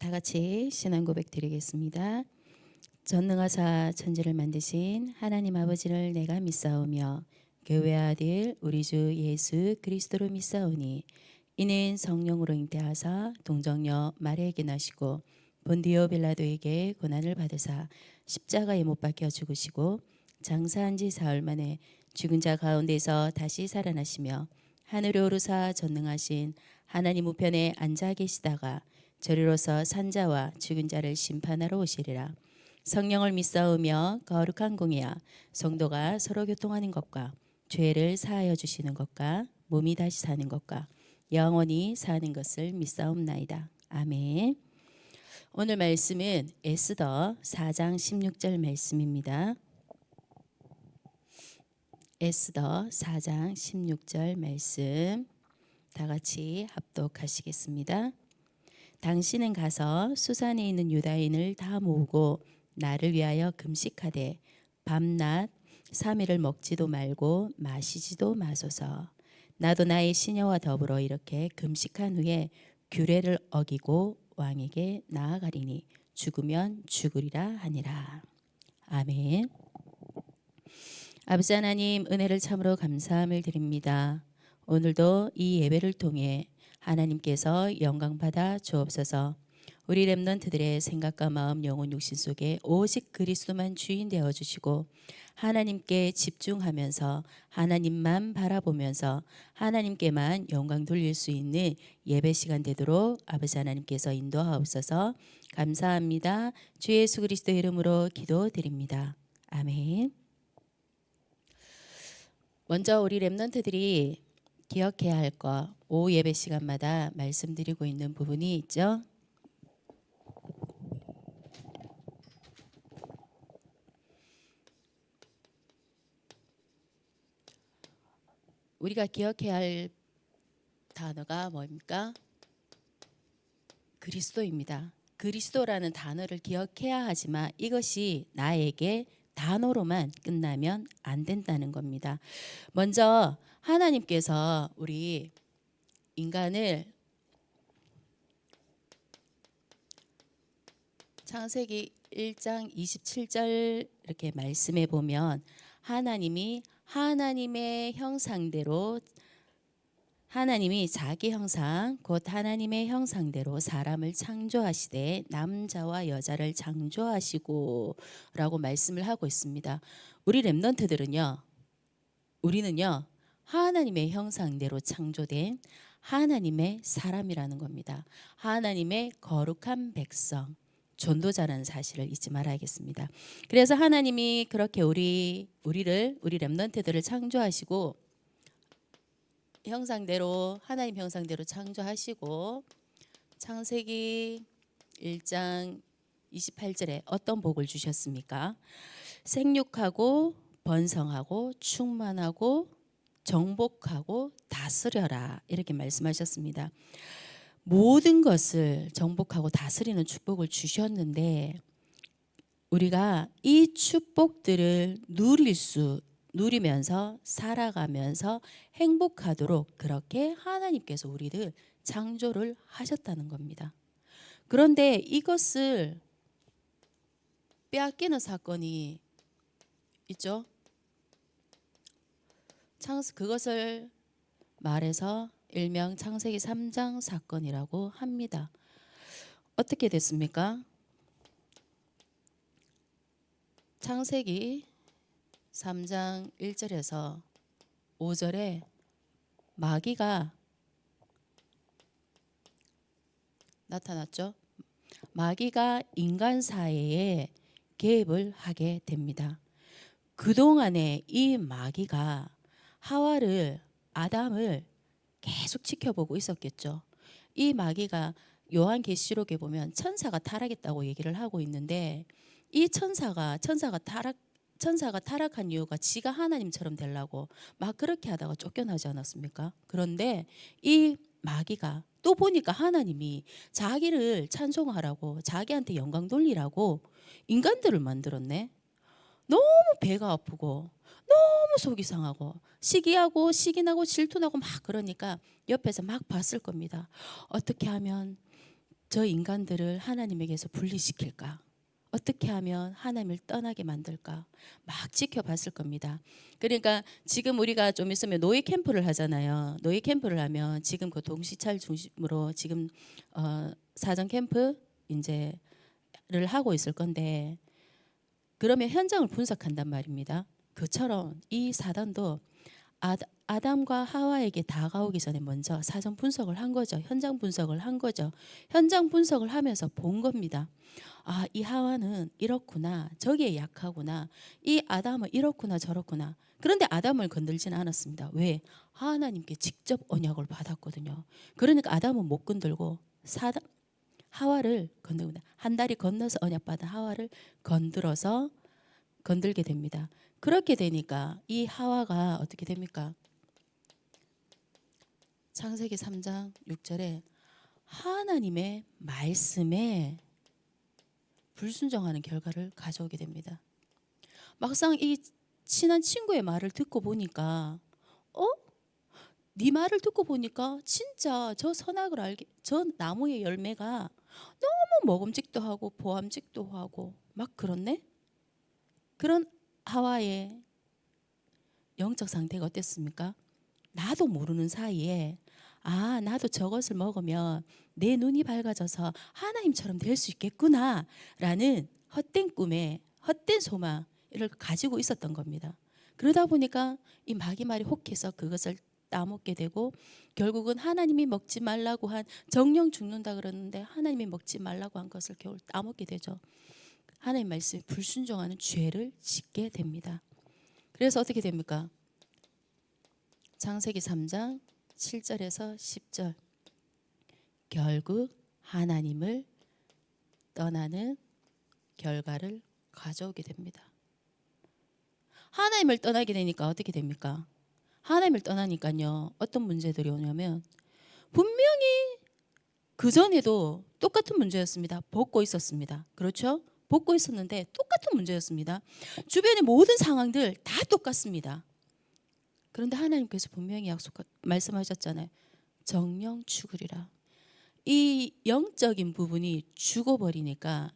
다 같이 신앙 고백 드리겠습니다. 전능하사 천지를 만드신 하나님 아버지를 내가 믿사오며 교회 아들 우리 주 예수 그리스도로 믿사오니 이는 성령으로 잉태하사 동정녀 마리아에게 나시고 본디오 빌라도에게 고난을 받으사 십자가에 못 박혀 죽으시고 장사한 지 사흘 만에 죽은 자 가운데서 다시 살아나시며 하늘에 오르사 전능하신 하나님 우편에 앉아 계시다가 저리로서 산자와 죽은 자를 심판하러 오시리라. 성령을 믿사오며 거룩한 공예야 성도가 서로 교통하는 것과 죄를 사하여 주시는 것과 몸이 다시 사는 것과 영원히 사는 것을 믿사옵나이다. 아멘. 오늘 말씀은 에스더 4장 16절 말씀입니다. 에스더 4장 16절 말씀 다 같이 합독하시겠습니다. 당신은 가서 수산에 있는 유다인을 다 모으고 나를 위하여 금식하되 밤낮 3일을 먹지도 말고 마시지도 마소서. 나도 나의 시녀와 더불어 이렇게 금식한 후에 규례를 어기고 왕에게 나아가리니 죽으면 죽으리라 하니라. 아멘. 아버지 하나님, 은혜를 참으로 감사함을 드립니다. 오늘도 이 예배를 통해 하나님께서 영광 받아 주옵소서. 우리 렘넌트들의 생각과 마음, 영혼, 육신 속에 오직 그리스도만 주인 되어 주시고 하나님께 집중하면서 하나님만 바라보면서 하나님께만 영광 돌릴 수 있는 예배 시간 되도록 아버지 하나님께서 인도하옵소서. 감사합니다. 주 예수 그리스도 이름으로 기도드립니다. 아멘. 먼저 우리 렘넌트들이 기억해야 할 거 오후 예배 시간마다 말씀드리고 있는 부분이 있죠. 우리가 기억해야 할 단어가 뭡니까? 그리스도입니다. 그리스도라는 단어를 기억해야 하지만 이것이 나에게 단어로만 끝나면 안 된다는 겁니다. 먼저 하나님께서 우리 인간을 창세기 1장 27절 이렇게 말씀해 보면 하나님이 하나님의 형상대로 하나님이 자기 형상 곧 하나님의 형상대로 사람을 창조하시되 남자와 여자를 창조하시고 라고 말씀을 하고 있습니다. 우리 렘넌트들은요. 우리는요. 하나님의 형상대로 창조된 하나님의 사람이라는 겁니다. 하나님의 거룩한 백성 전도자라는 사실을 잊지 말아야겠습니다. 그래서 하나님이 그렇게 우리 렘넌트들을 창조하시고 형상대로 하나님 형상대로 창조하시고 창세기 1장 28절에 어떤 복을 주셨습니까? 생육하고 번성하고 충만하고 정복하고 다스려라 이렇게 말씀하셨습니다. 모든 것을 정복하고 다스리는 축복을 주셨는데 우리가 이 축복들을 누리면서 살아가면서 행복하도록 그렇게 하나님께서 우리를 창조를 하셨다는 겁니다. 그런데 이것을 빼앗기는 사건이 있죠. 그것을 말해서 일명 창세기 3장 사건이라고 합니다. 어떻게 됐습니까? 창세기 3장 1절에서 5절에 마귀가 나타났죠. 마귀가 인간 사회에 개입을 하게 됩니다. 그동안에 이 마귀가 아담을 계속 지켜보고 있었겠죠. 이 마귀가 요한계시록에 보면 천사가 타락했다고 얘기를 하고 있는데 이 천사가 타락한 이유가 지가 하나님처럼 되려고 막 그렇게 하다가 쫓겨나지 않았습니까? 그런데 이 마귀가 또 보니까 하나님이 자기를 찬송하라고 자기한테 영광 돌리라고 인간들을 만들었네. 너무 배가 아프고 너무 속이 상하고 시기하고 시기나고 질투나고 막 그러니까 옆에서 막 봤을 겁니다. 어떻게 하면 저 인간들을 하나님에게서 분리시킬까? 어떻게 하면 하나님을 떠나게 만들까? 막 지켜봤을 겁니다. 그러니까 지금 우리가 좀 있으면 노예 캠프를 하잖아요. 노예 캠프를 하면 지금 그 동시찰 중심으로 지금 사전 캠프 이제를 하고 있을 건데, 그러면 현장을 분석한단 말입니다. 그처럼 이 사단도 아담과 하와에게 다가오기 전에 먼저 사전 분석을 한 거죠. 현장 분석을 한 거죠. 현장 분석을 하면서 본 겁니다. 아, 이 하와는 이렇구나. 저기에 약하구나. 이 아담은 이렇구나 저렇구나. 그런데 아담을 건들지는 않았습니다. 왜? 하나님께 직접 언약을 받았거든요. 그러니까 아담은 못 건들고 하와를 건드립니다. 한 다리 건너서 언약 받은 하와를 건들게 됩니다. 그렇게 되니까 이 하와가 어떻게 됩니까? 창세기 3장 6절에 하나님의 말씀에 불순종하는 결과를 가져오게 됩니다. 막상 이 친한 친구의 말을 듣고 보니까 네 말을 듣고 보니까 진짜 저 나무의 열매가 너무 먹음직도 하고 보암직도 하고 막 그렇네. 그런 하와의 영적 상태가 어땠습니까? 나도 모르는 사이에 나도 저것을 먹으면 내 눈이 밝아져서 하나님처럼 될 수 있겠구나 라는 헛된 꿈에 헛된 소망을 가지고 있었던 겁니다. 그러다 보니까 이 마귀말이 혹해서 그것을 따먹게 되고, 결국은 하나님이 먹지 말라고 한, 정령 죽는다 그러는데 하나님이 먹지 말라고 한 것을 겨우 따먹게 되죠. 하나님 말씀에 불순종하는 죄를 짓게 됩니다. 그래서 어떻게 됩니까? 창세기 3장 7절에서 10절, 결국 하나님을 떠나는 결과를 가져오게 됩니다. 하나님을 떠나게 되니까 어떻게 됩니까? 하나님을 떠나니까요, 어떤 문제들이 오냐면 분명히 그전에도 똑같은 문제였습니다. 벗고 있었습니다. 그렇죠? 벗고 있었는데 똑같은 문제였습니다. 주변의 모든 상황들 다 똑같습니다. 그런데 하나님께서 분명히 말씀하셨잖아요. 정령 죽으리라. 이 영적인 부분이 죽어버리니까,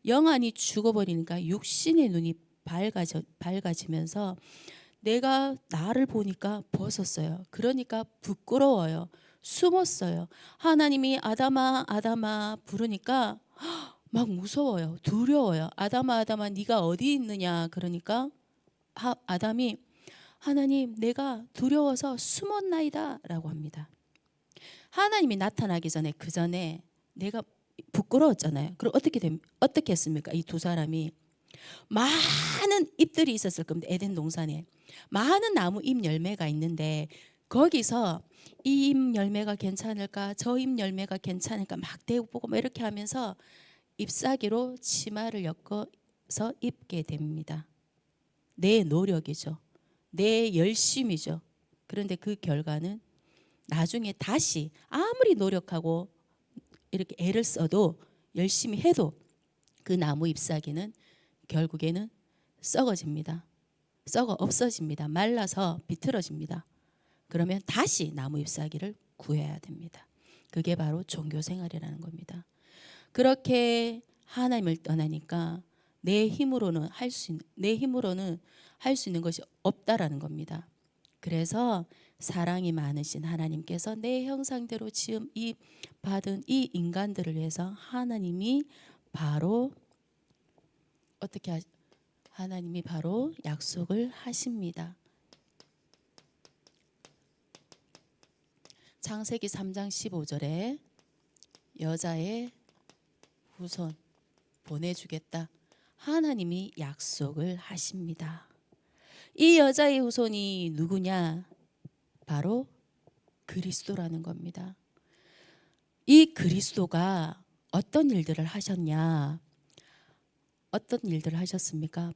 영안이 죽어버리니까 육신의 눈이 밝아지면서 내가 나를 보니까 벗었어요. 그러니까 부끄러워요. 숨었어요. 하나님이 아담아 아담아 부르니까 막 무서워요. 두려워요. 아담아 아담아 네가 어디 있느냐. 그러니까 아담이 하나님 내가 두려워서 숨었나이다 라고 합니다. 하나님이 나타나기 전에, 그 전에 내가 부끄러웠잖아요. 그럼 어떻게 했습니까? 이 두 사람이 많은 잎들이 있었을 겁니다. 에덴 동산에 많은 나무 잎 열매가 있는데, 거기서 이 잎 열매가 괜찮을까, 저 잎 열매가 괜찮을까 막 대보고 막 이렇게 하면서 잎사귀로 치마를 엮어서 입게 됩니다. 내 노력이죠. 내 열심이죠. 그런데 그 결과는 나중에 다시 아무리 노력하고 이렇게 애를 써도 열심히 해도 그 나무 잎사귀는 결국에는 썩어집니다. 썩어 없어집니다. 말라서 비틀어집니다. 그러면 다시 나무 잎사귀를 구해야 됩니다. 그게 바로 종교 생활이라는 겁니다. 그렇게 하나님을 떠나니까 내 힘으로는 할 수 있는 것이 없다라는 겁니다. 그래서 사랑이 많으신 하나님께서 내 형상대로 받은 이 인간들을 위해서 하나님이 바로 약속을 하십니다. 창세기 3장 15절에 여자의 후손 보내주겠다. 하나님이 약속을 하십니다. 이 여자의 후손이 누구냐? 바로 그리스도라는 겁니다. 이 그리스도가 어떤 일들을 하셨냐? 어떤 일들을 하셨습니까?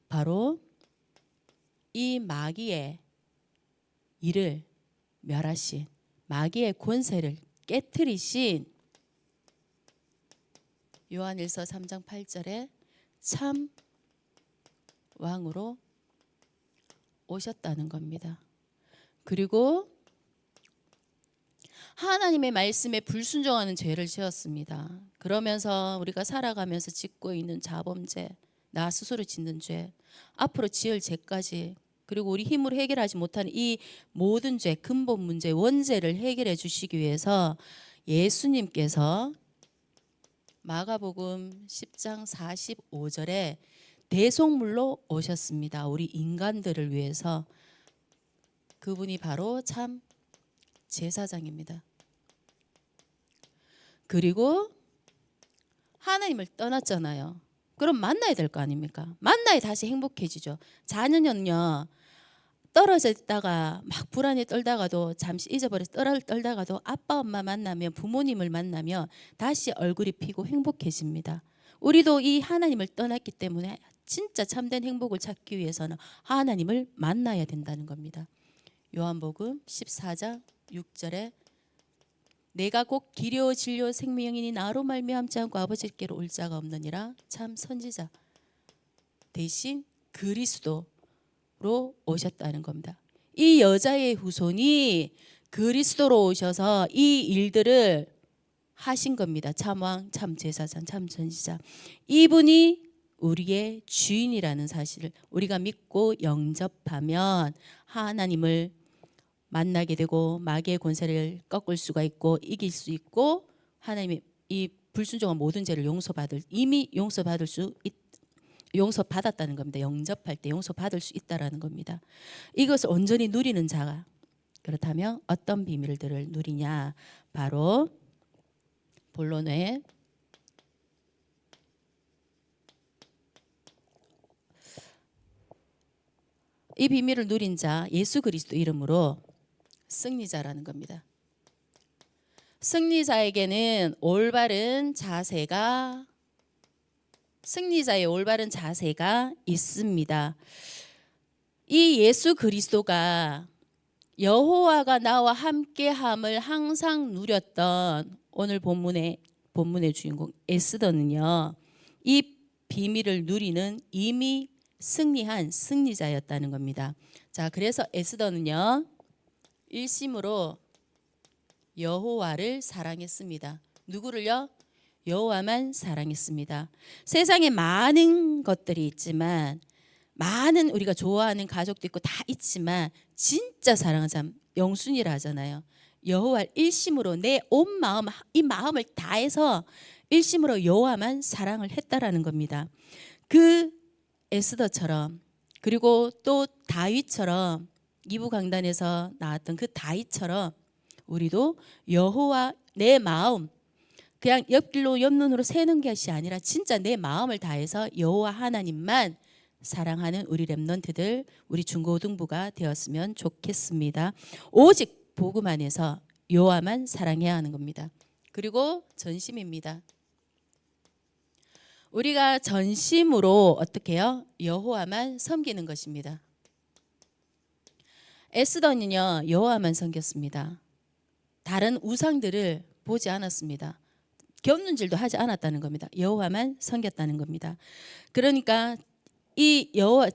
바로 이 마귀의 일을 멸하신, 마귀의 권세를 깨뜨리신 요한일서 3장 8절에 참 왕으로 오셨다는 겁니다. 그리고 하나님의 말씀에 불순종하는 죄를 지었습니다. 그러면서 우리가 살아가면서 짓고 있는 자범죄, 나 스스로 짓는 죄, 앞으로 지을 죄까지, 그리고 우리 힘으로 해결하지 못하는 이 모든 죄, 근본 문제, 원죄를 해결해 주시기 위해서 예수님께서 마가복음 10장 45절에 대속물로 오셨습니다. 우리 인간들을 위해서. 그분이 바로 참 제사장입니다. 그리고 하나님을 떠났잖아요. 그럼 만나야 될 거 아닙니까? 만나야 다시 행복해지죠. 자녀는요, 떨어져 있다가 막 불안에 떨다가도 잠시 잊어버려서 떨다가도 아빠 엄마 만나면, 부모님을 만나면 다시 얼굴이 피고 행복해집니다. 우리도 이 하나님을 떠났기 때문에 진짜 참된 행복을 찾기 위해서는 하나님을 만나야 된다는 겁니다. 요한복음 14장 6절에 내가 곧 길이요 진리요 생명이니 나로 말미암지 않고 아버지께로 올 자가 없느니라. 참 선지자 대신 그리스도로 오셨다는 겁니다. 이 여자의 후손이 그리스도로 오셔서 이 일들을 하신 겁니다. 참왕, 참 제사장, 참 선지자. 이분이 우리의 주인이라는 사실을 우리가 믿고 영접하면 하나님을 만나게 되고 마귀의 권세를 꺾을 수가 있고 이길 수 있고 하나님이 이 불순종한 모든 죄를 이미 용서받았다는 겁니다. 영접할 때 용서받을 수 있다라는 겁니다. 이것을 온전히 누리는 자가, 그렇다면 어떤 비밀들을 누리냐? 바로 본론에 이 비밀을 누린 자 예수 그리스도 이름으로 승리자라는 겁니다. 승리자의 올바른 자세가 있습니다. 이 예수 그리스도가 여호와가 나와 함께함을 항상 누렸던 오늘 본문의 주인공 에스더는요, 이 비밀을 누리는 이미 승리한 승리자였다는 겁니다. 자, 그래서 에스더는요, 일심으로 여호와를 사랑했습니다. 누구를요? 여호와만 사랑했습니다. 세상에 많은 것들이 있지만, 많은 우리가 좋아하는 가족도 있고 다 있지만 진짜 사랑하는 사람 영순이라 하잖아요. 여호와를 일심으로 내 온 마음, 이 마음을 다해서 일심으로 여호와만 사랑을 했다라는 겁니다. 그 에스더처럼, 그리고 또 다윗처럼, 이부 강단에서 나왔던 그 다윗처럼 우리도 여호와 내 마음, 그냥 옆길로 옆눈으로 새는 것이 아니라 진짜 내 마음을 다해서 여호와 하나님만 사랑하는 우리 렘넌트들, 우리 중고등부가 되었으면 좋겠습니다. 오직 복음 안에서 여호와만 사랑해야 하는 겁니다. 그리고 전심입니다. 우리가 전심으로 어떻게 해요? 여호와만 섬기는 것입니다. 에스더는요, 여호와만 섬겼습니다. 다른 우상들을 보지 않았습니다. 겹눈질도 하지 않았다는 겁니다. 여호와만 섬겼다는 겁니다. 그러니까 이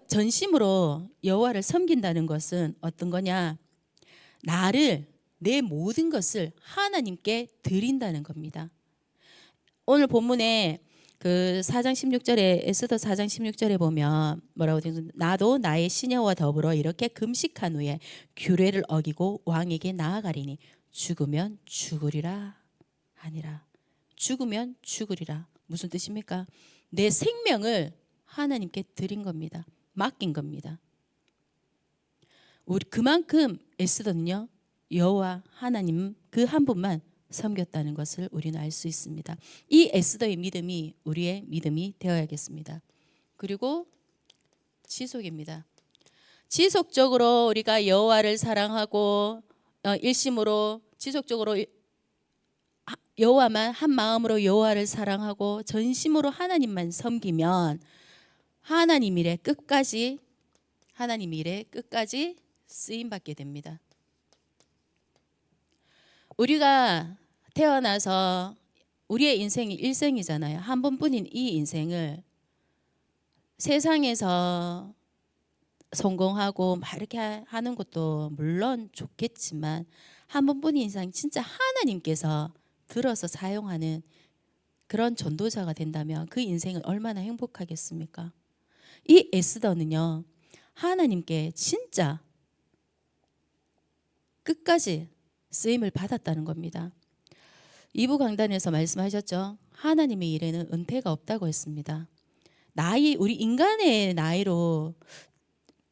전심으로 여호와를 섬긴다는 것은 어떤 거냐? 내 모든 것을 하나님께 드린다는 겁니다. 오늘 본문에 그 4장 16절에 에스더 4장 16절에 보면 뭐라고 되어 있는지, 나도 나의 시녀와 더불어 이렇게 금식한 후에 규례를 어기고 왕에게 나아가리니 죽으면 죽으리라 하니라. 죽으면 죽으리라. 무슨 뜻입니까? 내 생명을 하나님께 드린 겁니다. 맡긴 겁니다. 우리 그만큼 에스더는요, 여호와 하나님 그 한 분만 섬겼다는 것을 우리는 알 수 있습니다. 이 에스더의 믿음이 우리의 믿음이 되어야겠습니다. 그리고 지속입니다. 지속적으로 우리가 여호와를 사랑하고 일심으로 지속적으로 여호와만 한 마음으로 여호와를 사랑하고 전심으로 하나님만 섬기면 하나님 일에 끝까지 쓰임 받게 됩니다. 우리가 태어나서 우리의 인생이 일생이잖아요. 한 번뿐인 이 인생을 세상에서 성공하고 막 이렇게 하는 것도 물론 좋겠지만 한 번뿐인 인생 진짜 하나님께서 들어서 사용하는 그런 전도자가 된다면 그 인생은 얼마나 행복하겠습니까? 이 에스더는요, 하나님께 진짜 끝까지 쓰임을 받았다는 겁니다. 2부 강단에서 말씀하셨죠. 하나님의 일에는 은퇴가 없다고 했습니다. 우리 인간의 나이로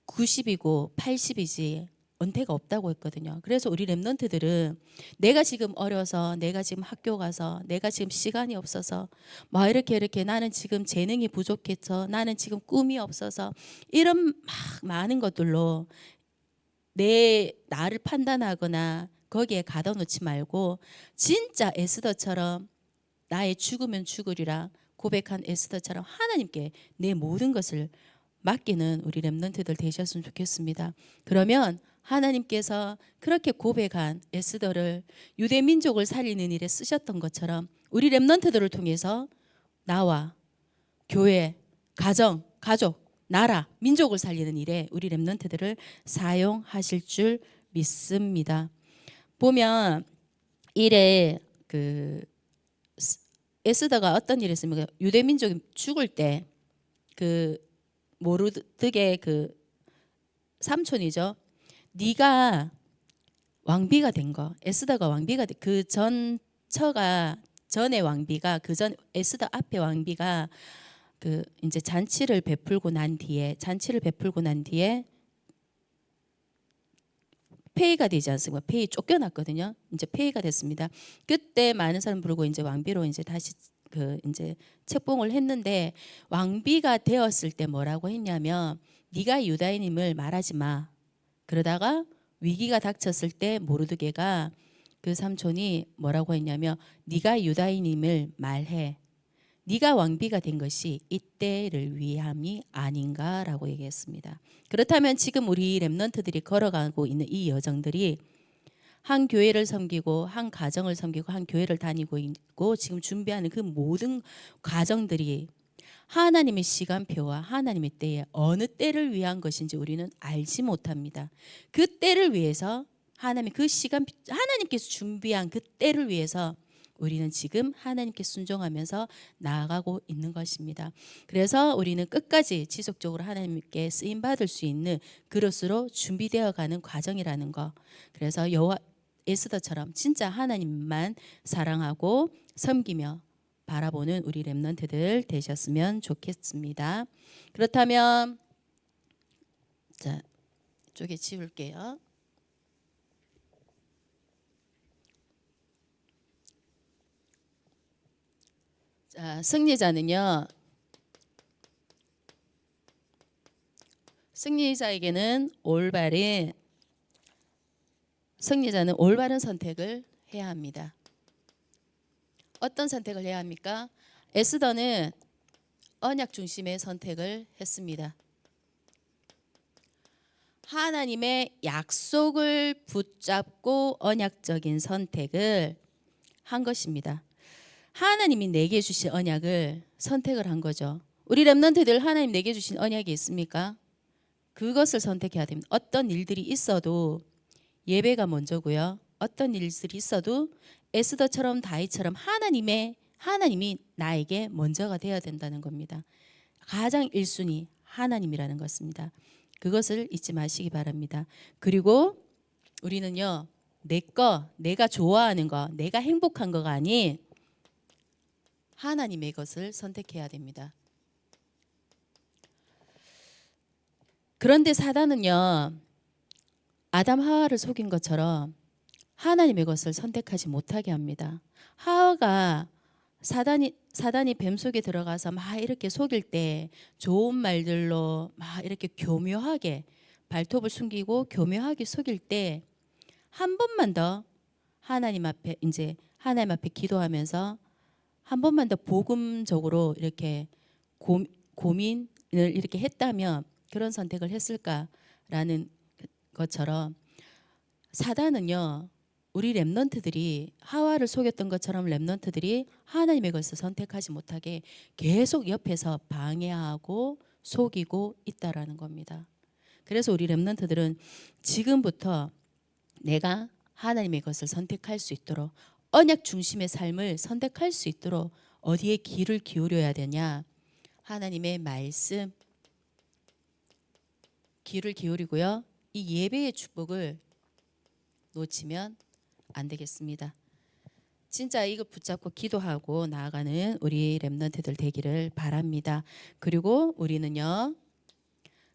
90이고 80이지 은퇴가 없다고 했거든요. 그래서 우리 랩런트들은 내가 지금 어려서, 내가 지금 학교 가서, 내가 지금 시간이 없어서, 뭐 이렇게 나는 지금 재능이 부족해서, 나는 지금 꿈이 없어서, 이런 막 많은 것들로 나를 판단하거나 거기에 가둬놓지 말고 진짜 에스더처럼 나의 죽으면 죽으리라 고백한 에스더처럼 하나님께 내 모든 것을 맡기는 우리 랩런트들 되셨으면 좋겠습니다. 그러면 하나님께서 그렇게 고백한 에스더를 유대 민족을 살리는 일에 쓰셨던 것처럼 우리 랩런트들을 통해서 나와 교회, 가정, 가족, 나라, 민족을 살리는 일에 우리 랩런트들을 사용하실 줄 믿습니다. 보면 일에 에스더가 어떤 일을 했습니까? 유대 민족이 죽을 때 모르드게 삼촌이죠. 네가 왕비가 된 거. 에스더가 왕비가 그 전의 왕비가 에스더 앞에 왕비가 이제 잔치를 베풀고 난 뒤에 폐위가 되지 않습니까? 폐위 쫓겨났거든요. 이제 폐위가 됐습니다. 그때 많은 사람 부르고 이제 왕비로 이제 다시 이제 책봉을 했는데 왕비가 되었을 때 뭐라고 했냐면 네가 유다인임을 말하지 마. 그러다가 위기가 닥쳤을 때 모르드게가 그 삼촌이 뭐라고 했냐면 네가 유다인임을 말해. 네가 왕비가 된 것이 이때를 위함이 아닌가라고 얘기했습니다. 그렇다면 지금 우리 랩런트들이 걸어가고 있는 이 여정들이 한 교회를 섬기고 한 가정을 섬기고 한 교회를 다니고 있고 지금 준비하는 그 모든 과정들이 하나님의 시간표와 하나님의 때에 어느 때를 위한 것인지 우리는 알지 못합니다. 그 때를 위해서 하나님께서 준비한 그 때를 위해서 우리는 지금 하나님께 순종하면서 나아가고 있는 것입니다. 그래서 우리는 끝까지 지속적으로 하나님께 쓰임 받을 수 있는 그릇으로 준비되어 가는 과정이라는 거. 그래서 에스더처럼 진짜 하나님만 사랑하고 섬기며 바라보는 우리 랩런트들 되셨으면 좋겠습니다. 그렇다면 자, 이쪽에 지울게요. 자, 승리자는 올바른 선택을 해야 합니다. 어떤 선택을 해야 합니까? 에스더는 언약 중심의 선택을 했습니다. 하나님의 약속을 붙잡고 언약적인 선택을 한 것입니다. 하나님이 내게 주신 언약을 선택을 한 거죠. 우리 랩런트들 하나님 내게 주신 언약이 있습니까? 그것을 선택해야 됩니다. 어떤 일들이 있어도 예배가 먼저고요. 어떤 일들이 있어도 에스더처럼 다윗처럼 하나님이 나에게 먼저가 되어야 된다는 겁니다. 가장 1순위 하나님이라는 것입니다. 그것을 잊지 마시기 바랍니다. 그리고 우리는요, 내가 좋아하는 거, 내가 행복한 거가 아닌 하나님의 것을 선택해야 됩니다. 그런데 사단은요, 아담 하와를 속인 것처럼 하나님의 것을 선택하지 못하게 합니다. 하와가 사단이 뱀 속에 들어가서 막 이렇게 속일 때 좋은 말들로 막 이렇게 교묘하게 발톱을 숨기고 교묘하게 속일 때 한 번만 더 하나님 앞에 기도하면서 한 번만 더 복음적으로 이렇게 고민을 이렇게 했다면 그런 선택을 했을까라는 것처럼 사단은요, 우리 랩런트들이 하와를 속였던 것처럼 랩런트들이 하나님의 것을 선택하지 못하게 계속 옆에서 방해하고 속이고 있다라는 겁니다. 그래서 우리 랩런트들은 지금부터 내가 하나님의 것을 선택할 수 있도록, 언약 중심의 삶을 선택할 수 있도록 어디에 귀를 기울여야 되냐? 하나님의 말씀 귀를 기울이고요. 이 예배의 축복을 놓치면 안 되겠습니다. 진짜 이거 붙잡고 기도하고 나아가는 우리 렘넌트들 되기를 바랍니다. 그리고 우리는요,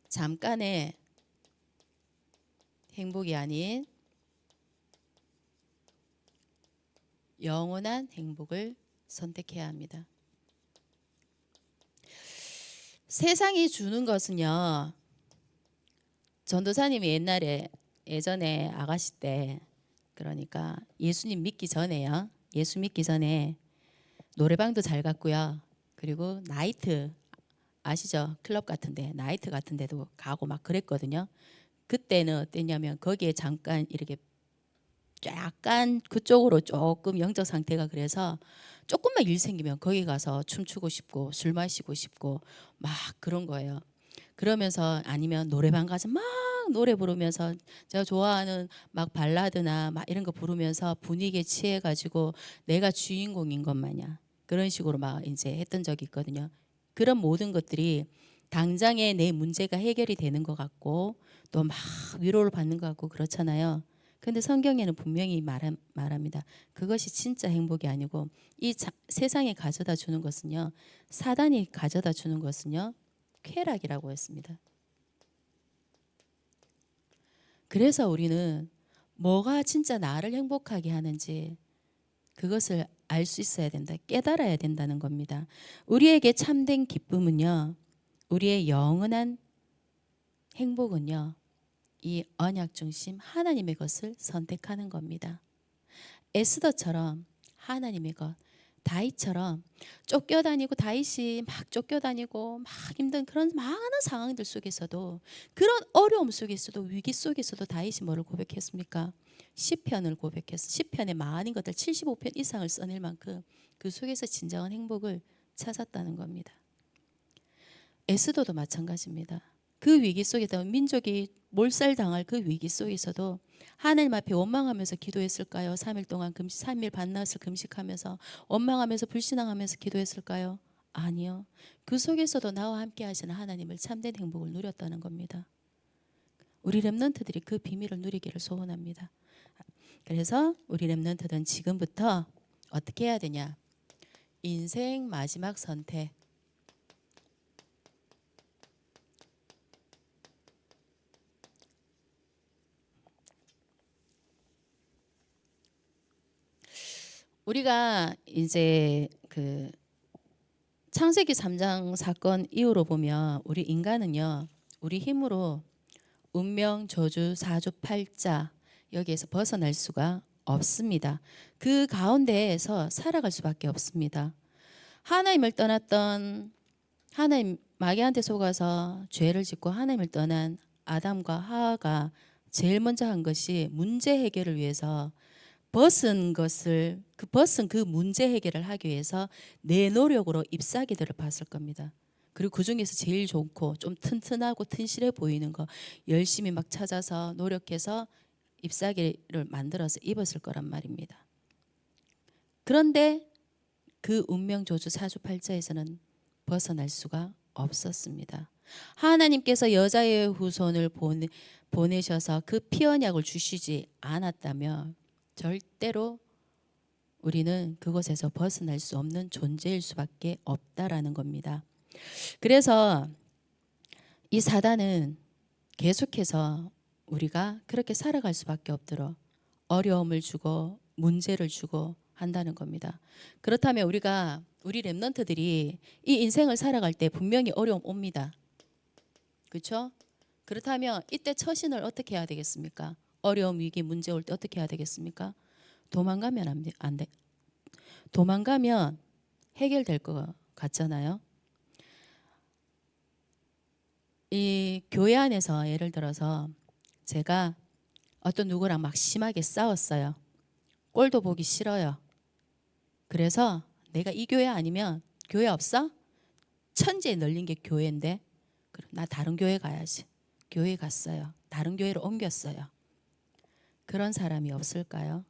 잠깐의 행복이 아닌 영원한 행복을 선택해야 합니다. 세상이 주는 것은요, 전도사님이 예전에 아가씨 때, 그러니까 예수님 믿기 전에요. 예수 믿기 전에 노래방도 잘 갔고요. 그리고 나이트 아시죠? 클럽 같은데, 나이트 같은 데도 가고 막 그랬거든요. 그때는 어땠냐면 거기에 잠깐 이렇게 약간 그쪽으로 조금 영적 상태가 그래서 조금만 일 생기면 거기 가서 춤추고 싶고 술 마시고 싶고 막 그런 거예요. 그러면서 아니면 노래방 가서 막 노래 부르면서 제가 좋아하는 막 발라드나 막 이런 거 부르면서 분위기에 취해 가지고 내가 주인공인 것 마냥 그런 식으로 막 이제 했던 적이 있거든요. 그런 모든 것들이 당장에 내 문제가 해결이 되는 것 같고 또 막 위로를 받는 것 같고 그렇잖아요. 근데 성경에는 분명히 말합니다. 그것이 진짜 행복이 아니고 세상에 가져다 주는 것은요. 사단이 가져다 주는 것은요. 쾌락이라고 했습니다. 그래서 우리는 뭐가 진짜 나를 행복하게 하는지 그것을 알 수 있어야 된다. 깨달아야 된다는 겁니다. 우리에게 참된 기쁨은요. 우리의 영원한 행복은요. 이 언약 중심 하나님의 것을 선택하는 겁니다. 에스더처럼 하나님의 것, 다윗처럼 쫓겨다니고 다윗이 막 쫓겨다니고 막 힘든 그런 많은 상황들 속에서도 그런 어려움 속에서도 위기 속에서도 다윗이 뭐를 고백했습니까? 시편을 고백해서 시편의 많은 것들 75편 이상을 써낼 만큼 그 속에서 진정한 행복을 찾았다는 겁니다. 에스더도 마찬가지입니다. 그 위기 속에서 민족이 몰살당할 그 위기 속에서도 하나님 앞에 원망하면서 기도했을까요? 3일 동안 3일 반나절 금식하면서 원망하면서 불신앙하면서 기도했을까요? 아니요. 그 속에서도 나와 함께 하시는 하나님을 참된 행복을 누렸다는 겁니다. 우리 렘넌트들이 그 비밀을 누리기를 소원합니다. 그래서 우리 렘넌트들은 지금부터 어떻게 해야 되냐? 인생 마지막 선택. 우리가 이제 그 창세기 3장 사건 이후로 보면 우리 인간은요. 우리 힘으로 운명, 저주, 사주, 팔자 여기에서 벗어날 수가 없습니다. 그 가운데에서 살아갈 수밖에 없습니다. 하나님을 떠났던 하나님 마귀한테 속아서 죄를 짓고 하나님을 떠난 아담과 하와가 제일 먼저 한 것이 문제 해결을 위해서 벗은 그 문제 해결을 하기 위해서 내 노력으로 잎사귀들을 봤을 겁니다. 그리고 그 중에서 제일 좋고 좀 튼튼하고 튼실해 보이는 거 열심히 막 찾아서 노력해서 잎사귀를 만들어서 입었을 거란 말입니다. 그런데 그 운명 조주 사주팔자에서는 벗어날 수가 없었습니다. 하나님께서 여자의 후손을 보내셔서 그 피언약을 주시지 않았다면 절대로 우리는 그곳에서 벗어날 수 없는 존재일 수밖에 없다라는 겁니다. 그래서 이 사단은 계속해서 우리가 그렇게 살아갈 수밖에 없도록 어려움을 주고 문제를 주고 한다는 겁니다. 그렇다면 우리 렘넌트들이 이 인생을 살아갈 때 분명히 어려움 옵니다. 그렇죠? 그렇다면 이때 처신을 어떻게 해야 되겠습니까? 어려움, 위기, 문제 올 때 어떻게 해야 되겠습니까? 도망가면 안 돼. 도망가면 해결될 것 같잖아요. 이 교회 안에서 예를 들어서 제가 어떤 누구랑 막 심하게 싸웠어요. 꼴도 보기 싫어요. 그래서 내가 이 교회 아니면 교회 없어? 천지에 널린 게 교회인데 그럼 나 다른 교회 가야지. 교회 갔어요. 다른 교회로 옮겼어요. 그런 사람이 없을까요?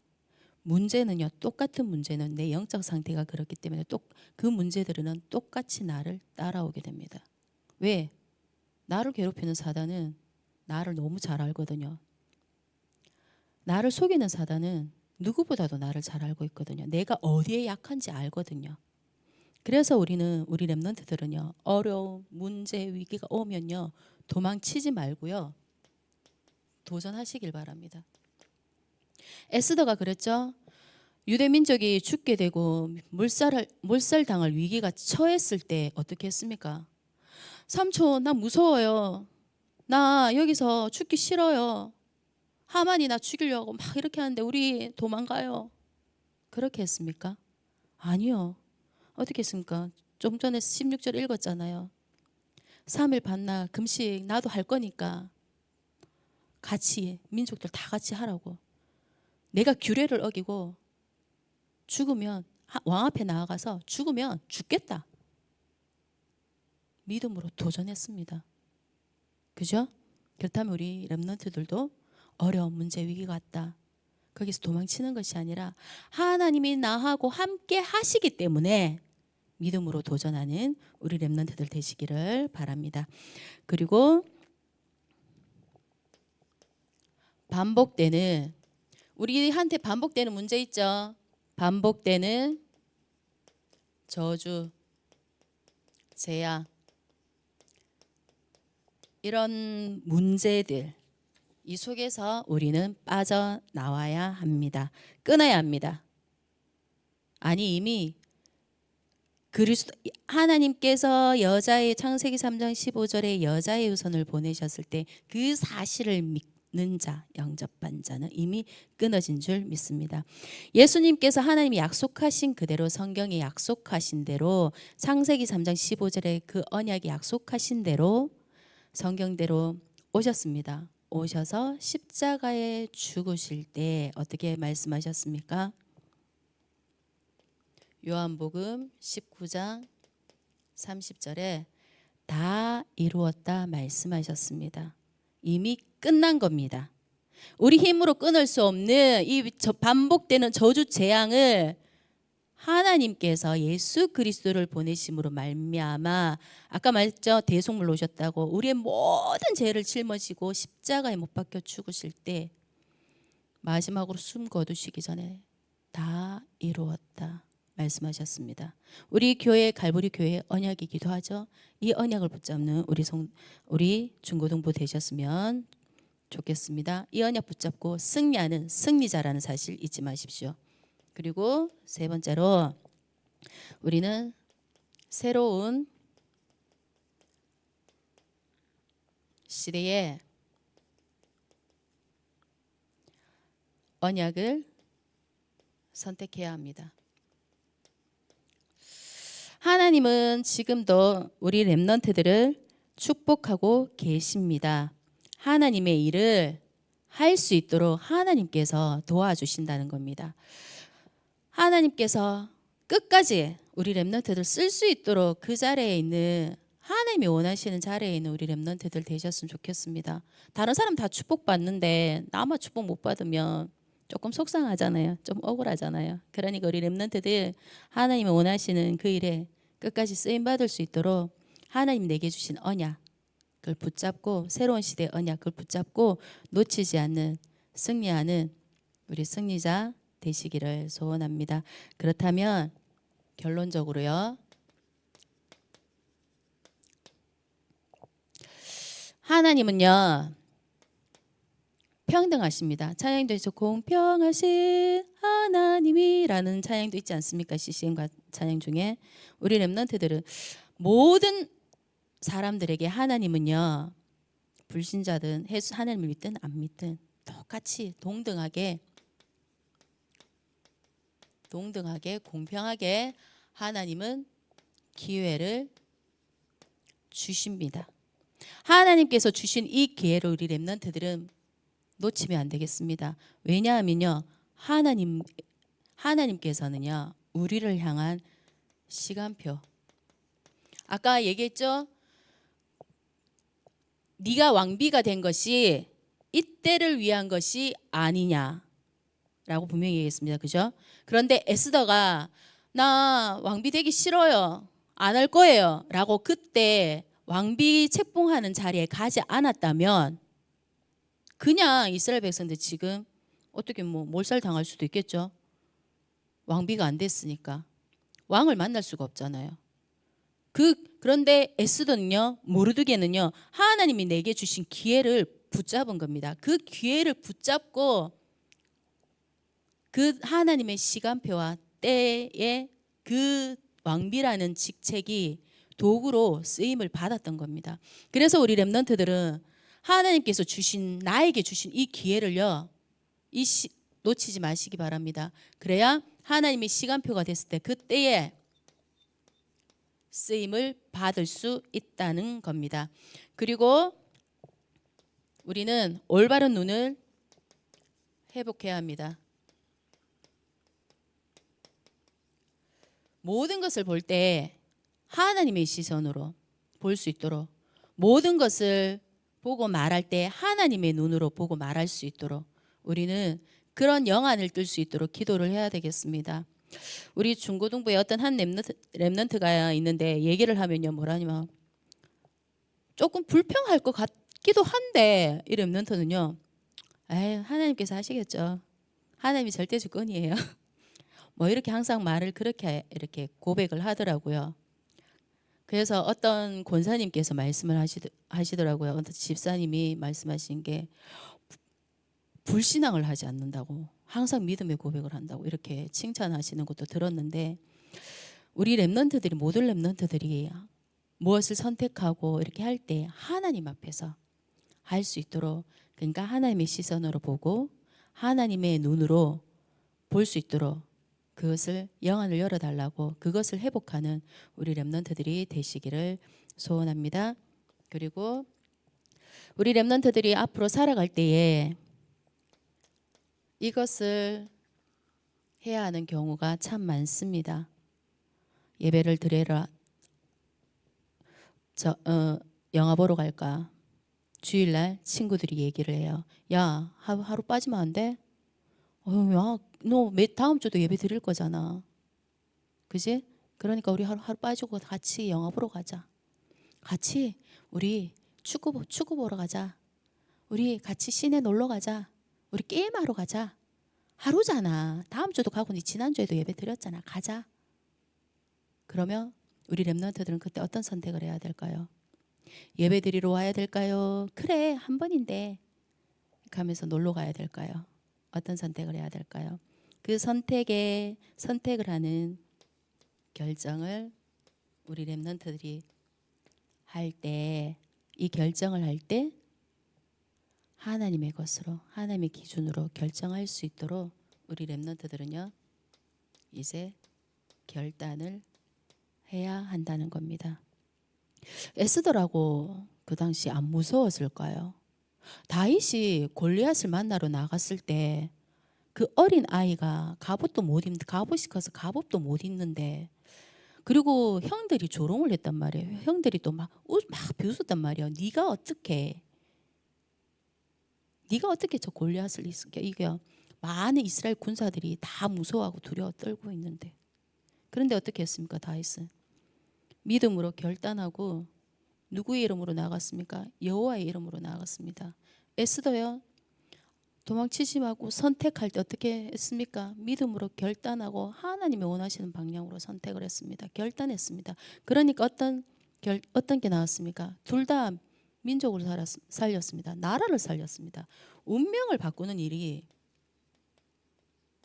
문제는요, 똑같은 문제는 내 영적 상태가 그렇기 때문에 그 문제들은 똑같이 나를 따라오게 됩니다. 왜? 나를 괴롭히는 사단은 나를 너무 잘 알거든요. 나를 속이는 사단은 누구보다도 나를 잘 알고 있거든요. 내가 어디에 약한지 알거든요. 그래서 우리 랩런트들은요, 어려움, 문제, 위기가 오면요, 도망치지 말고요, 도전하시길 바랍니다. 에스더가 그랬죠. 유대 민족이 죽게 되고 몰살당할 위기가 처했을 때 어떻게 했습니까? 삼촌, 나 무서워요. 나 여기서 죽기 싫어요. 하만이 나 죽이려고 막 이렇게 하는데 우리 도망가요. 그렇게 했습니까? 아니요. 어떻게 했습니까? 좀 전에 16절 읽었잖아요. 3일 반나 금식 나도 할 거니까 같이 민족들 다 같이 하라고. 내가 규례를 어기고 죽으면 왕 앞에 나아가서 죽으면 죽겠다. 믿음으로 도전했습니다. 그죠? 그렇다면 우리 랩런트들도 어려운 문제 위기가 왔다. 거기서 도망치는 것이 아니라 하나님이 나하고 함께 하시기 때문에 믿음으로 도전하는 우리 랩런트들 되시기를 바랍니다. 그리고 반복되는, 우리한테 반복되는 문제 있죠. 반복되는 저주, 재앙, 이런 문제들, 이 속에서 우리는 빠져나와야 합니다. 끊어야 합니다. 아니 이미 하나님께서 여자의 창세기 3장 15절에 여자의 후손을 보내셨을 때 그 사실을 믿는 자, 영접한 자는 이미 끊어진 줄 믿습니다. 예수님께서 하나님이 약속하신 그대로, 성경에 약속하신 대로, 창세기 3장 15절에 그 언약이 약속하신 대로 성경대로 오셨습니다. 오셔서 십자가에 죽으실 때 어떻게 말씀하셨습니까? 요한복음 19장 30절에 다 이루었다 말씀하셨습니다. 이미 끝난 겁니다. 우리 힘으로 끊을 수 없는 이 반복되는 저주 재앙을 하나님께서 예수 그리스도를 보내심으로 말미암아, 아까 말했죠, 대속물로 오셨다고, 우리의 모든 죄를 짊어지고 십자가에 못 박혀 죽으실 때 마지막으로 숨 거두시기 전에 다 이루었다 말씀하셨습니다. 우리 교회, 갈보리 교회 언약이기도 하죠. 이 언약을 붙잡는 우리 중고등부 되셨으면 좋겠습니다. 이 언약 붙잡고 승리하는 승리자라는 사실 잊지 마십시오. 그리고 세 번째로 우리는 새로운 시대의 언약을 선택해야 합니다. 하나님은 지금도 우리 랩런트들을 축복하고 계십니다. 하나님의 일을 할 수 있도록 하나님께서 도와주신다는 겁니다. 하나님께서 끝까지 우리 랩런트들 쓸 수 있도록 그 자리에 있는, 하나님이 원하시는 자리에 있는 우리 랩런트들 되셨으면 좋겠습니다. 다른 사람 다 축복받는데 나만 축복 못 받으면 조금 속상하잖아요. 좀 억울하잖아요. 그러니까 우리 랩런트들 하나님이 원하시는 그 일에 끝까지 쓰임받을 수 있도록 하나님 내게 주신 언약 그걸 붙잡고, 새로운 시대의 언약 그걸 붙잡고 놓치지 않는 승리하는 우리 승리자 되시기를 소원합니다. 그렇다면 결론적으로요, 하나님은요 평등하십니다. 찬양도 있죠. 공평하신 하나님이라는 찬양도 있지 않습니까? CCM 찬양 중에 우리 랩런트들은 모든 사람들에게 하나님은요, 불신자든 하나님을 믿든 안 믿든 똑같이 동등하게 공평하게 하나님은 기회를 주십니다. 하나님께서 주신 이 기회를 우리 랩런트들은 놓치면 안 되겠습니다. 왜냐하면요, 하나님께서는요 우리를 향한 시간표, 아까 얘기했죠. 네가 왕비가 된 것이 이때를 위한 것이 아니냐라고 분명히 얘기했습니다. 그죠? 그런데 에스더가 나 왕비 되기 싫어요. 안 할 거예요. 라고 그때 왕비 책봉하는 자리에 가지 않았다면 그냥 이스라엘 백성들 지금 어떻게 뭐 몰살 당할 수도 있겠죠. 왕비가 안 됐으니까. 왕을 만날 수가 없잖아요. 그런데 에스더는요, 모르드게는요, 하나님이 내게 주신 기회를 붙잡은 겁니다. 그 기회를 붙잡고 그 하나님의 시간표와 때에 그 왕비라는 직책이 도구로 쓰임을 받았던 겁니다. 그래서 우리 렘넌트들은 하나님께서 주신 나에게 주신 이 기회를요, 놓치지 마시기 바랍니다. 그래야 하나님의 시간표가 됐을 때 그때에 쓰임을 받을 수 있다는 겁니다. 그리고 우리는 올바른 눈을 회복해야 합니다. 모든 것을 볼 때 하나님의 시선으로 볼 수 있도록, 모든 것을 보고 말할 때 하나님의 눈으로 보고 말할 수 있도록 우리는 그런 영안을 뜰 수 있도록 기도를 해야 되겠습니다. 우리 중고등부에 어떤 한 렘넌트가 있는데 얘기를 하면요, 뭐라냐면 조금 불평할 것 같기도 한데 이 렘넌트는요, 에이, 하나님께서 하시겠죠. 하나님이 절대 주권이에요. 뭐 이렇게 항상 말을 그렇게 이렇게 고백을 하더라고요. 그래서 어떤 권사님께서 말씀을 하시더라고요. 어떤 집사님이 말씀하신 게 불신앙을 하지 않는다고, 항상 믿음의 고백을 한다고 이렇게 칭찬하시는 것도 들었는데, 우리 렘넌트들이, 모든 렘넌트들이 무엇을 선택하고 이렇게 할 때 하나님 앞에서 할 수 있도록, 그러니까 하나님의 시선으로 보고 하나님의 눈으로 볼 수 있도록 그것을 영안을 열어달라고, 그것을 회복하는 우리 렘넌트들이 되시기를 소원합니다. 그리고 우리 렘넌트들이 앞으로 살아갈 때에 이것을 해야 하는 경우가 참 많습니다. 예배를 드려라. 영화 보러 갈까? 주일날 친구들이 얘기를 해요. 야, 하루 빠지면 안 돼? 야, 너 다음 주도 예배 드릴 거잖아. 그지? 그러니까 우리 하루 빠지고 같이 영화 보러 가자. 같이 우리 축구 보러 가자. 우리 같이 시내 놀러 가자. 우리 게임하러 가자. 하루잖아. 다음 주도 가고 니 지난주에도 예배 드렸잖아. 가자. 그러면 우리 렘넌트들은 그때 어떤 선택을 해야 될까요? 예배 드리러 와야 될까요? 그래, 한 번인데 가면서 놀러 가야 될까요? 어떤 선택을 해야 될까요? 그 선택을 하는 결정을 우리 렘넌트들이 할 때, 이 결정을 할 때 하나님의 것으로, 하나님의 기준으로 결정할 수 있도록 우리 렘넌트들은요, 이제 결단을 해야 한다는 겁니다. 에스더라고 그 당시 안 무서웠을까요? 다윗이 골리앗을 만나러 나갔을 때 그 어린 아이가 갑옷이 커서 갑옷도 못 입는데, 그리고 형들이 조롱을 했단 말이에요. 형들이 또 막 비웃었단 말이에요. 네가 어떻게 저 골리앗을 이겨? 많은 이스라엘 군사들이 다 무서워하고 두려워 떨고 있는데. 그런데 어떻게 했습니까? 다윗은 믿음으로 결단하고 누구의 이름으로 나갔습니까? 여호와의 이름으로 나갔습니다. 에스더요, 도망치지 말고 선택할 때 어떻게 했습니까? 믿음으로 결단하고 하나님이 원하시는 방향으로 선택을 했습니다. 결단했습니다. 그러니까 어떤 게 나왔습니까? 둘 다 민족을 살렸습니다. 나라를 살렸습니다. 운명을 바꾸는 일이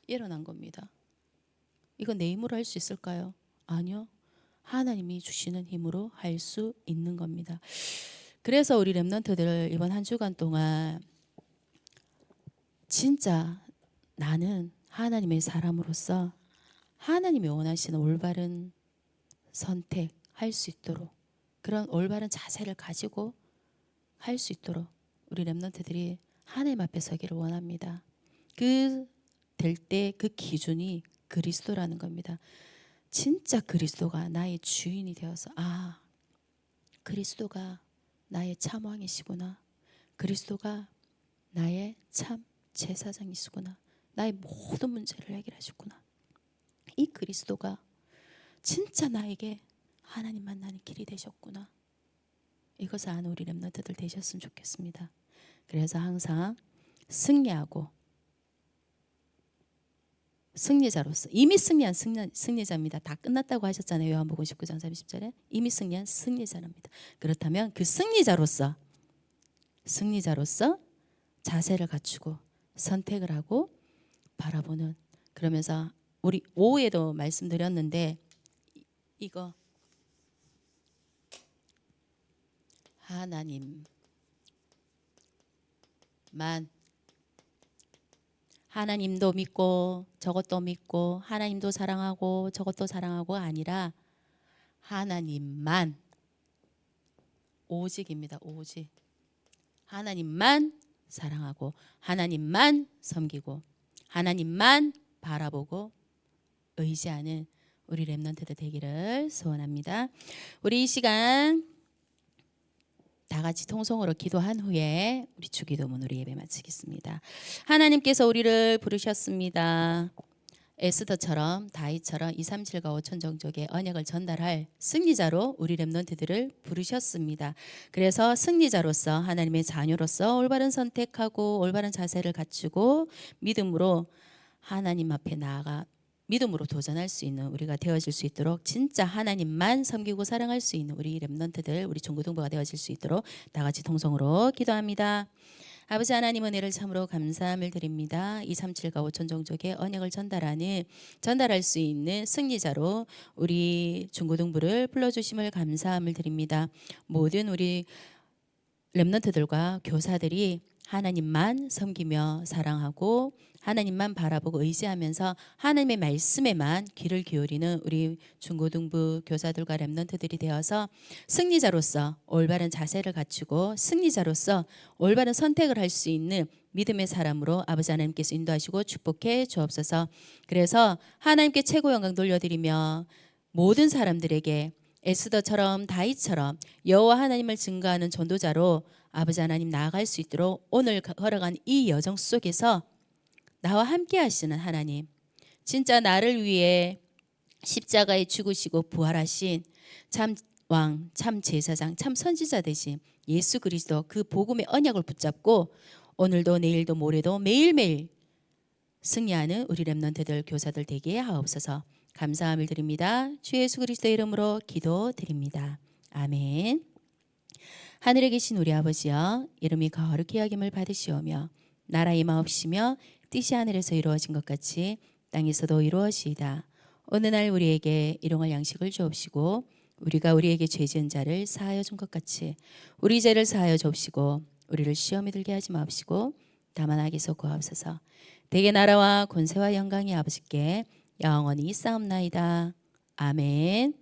일어난 겁니다. 이거 내 힘으로 할 수 있을까요? 아니요. 하나님이 주시는 힘으로 할 수 있는 겁니다. 그래서 우리 렘넌트들 이번 한 주간 동안 진짜 나는 하나님의 사람으로서 하나님이 원하시는 올바른 선택할 수 있도록, 그런 올바른 자세를 가지고 할 수 있도록 우리 렘넌트들이 하나님 앞에 서기를 원합니다. 될 때 그 기준이 그리스도라는 겁니다. 진짜 그리스도가 나의 주인이 되어서, 그리스도가 나의 참 왕이시구나. 그리스도가 나의 참 제사장이시구나. 나의 모든 문제를 해결해 주구나. 이 그리스도가 진짜 나에게 하나님 만나는 길이 되셨구나. 이것을 아는 우리 렘넌트들 되셨으면 좋겠습니다. 그래서 항상 승리하고 승리자로서, 이미 승리한 승리자입니다. 다 끝났다고 하셨잖아요. 요한복음 19장 30절에 이미 승리한 승리자랍니다. 그렇다면 그 승리자로서 자세를 갖추고 선택을 하고 바라보는, 그러면서 우리 오후에도 말씀드렸는데 이거 하나님도 믿고 저것도 믿고 하나님도 사랑하고 저것도 사랑하고 아니라 하나님만, 오직입니다. 오직 하나님만 사랑하고 하나님만 섬기고 하나님만 바라보고 의지하는 우리 렘넌트들 되기를 소원합니다. 우리 이 시간 다 같이 통성으로 기도한 후에 우리 주기도문 우리 예배 마치겠습니다. 하나님께서 우리를 부르셨습니다. 에스더처럼 다윗처럼 237과 5천 종족의 언약을 전달할 승리자로 우리 렘넌트들을 부르셨습니다. 그래서 승리자로서 하나님의 자녀로서 올바른 선택하고 올바른 자세를 갖추고 믿음으로 하나님 앞에 나아가 믿음으로 도전할 수 있는 우리가 되어질 수 있도록, 진짜 하나님만 섬기고 사랑할 수 있는 우리 렘넌트들, 우리 종교동부가 되어질 수 있도록 다 같이 통성으로 기도합니다. 아버지 하나님, 은혜를 참으로 감사함을 드립니다. 237과 5천 종족의 언약을 전달할 수 있는 승리자로 우리 중고등부를 불러주심을 감사함을 드립니다. 모든 우리 렘넌트들과 교사들이 하나님만 섬기며 사랑하고 하나님만 바라보고 의지하면서 하나님의 말씀에만 귀를 기울이는 우리 중고등부 교사들과 렘넌트들이 되어서 승리자로서 올바른 자세를 갖추고 승리자로서 올바른 선택을 할 수 있는 믿음의 사람으로 아버지 하나님께서 인도하시고 축복해 주옵소서. 그래서 하나님께 최고 영광 돌려드리며 모든 사람들에게 에스더처럼 다윗처럼 여호와 하나님을 증거하는 전도자로 아버지 하나님 나아갈 수 있도록 오늘 걸어간 이 여정 속에서 나와 함께 하시는 하나님, 진짜 나를 위해 십자가에 죽으시고 부활하신 참 왕, 참 제사장, 참 선지자 되신 예수 그리스도, 그 복음의 언약을 붙잡고 오늘도 내일도 모레도 매일매일 승리하는 우리 렘넌트들 교사들 되게 하옵소서. 감사함을 드립니다. 주 예수 그리스도의 이름으로 기도드립니다. 아멘. 하늘에 계신 우리 아버지여, 이름이 거룩히 여김을 받으시오며 나라의 임하옵시며 뜻이 하늘에서 이루어진 것 같이 땅에서도 이루어지이다. 어느 날 우리에게 일용할 양식을 주옵시고 우리가 우리에게 죄 지은 자를 사하여 준 것 같이 우리 죄를 사하여 주옵시고 우리를 시험에 들게 하지 마옵시고 다만 악에서 구하옵소서. 대개 나라와 권세와 영광이 아버지께 영원히 있사옵나이다. 아멘.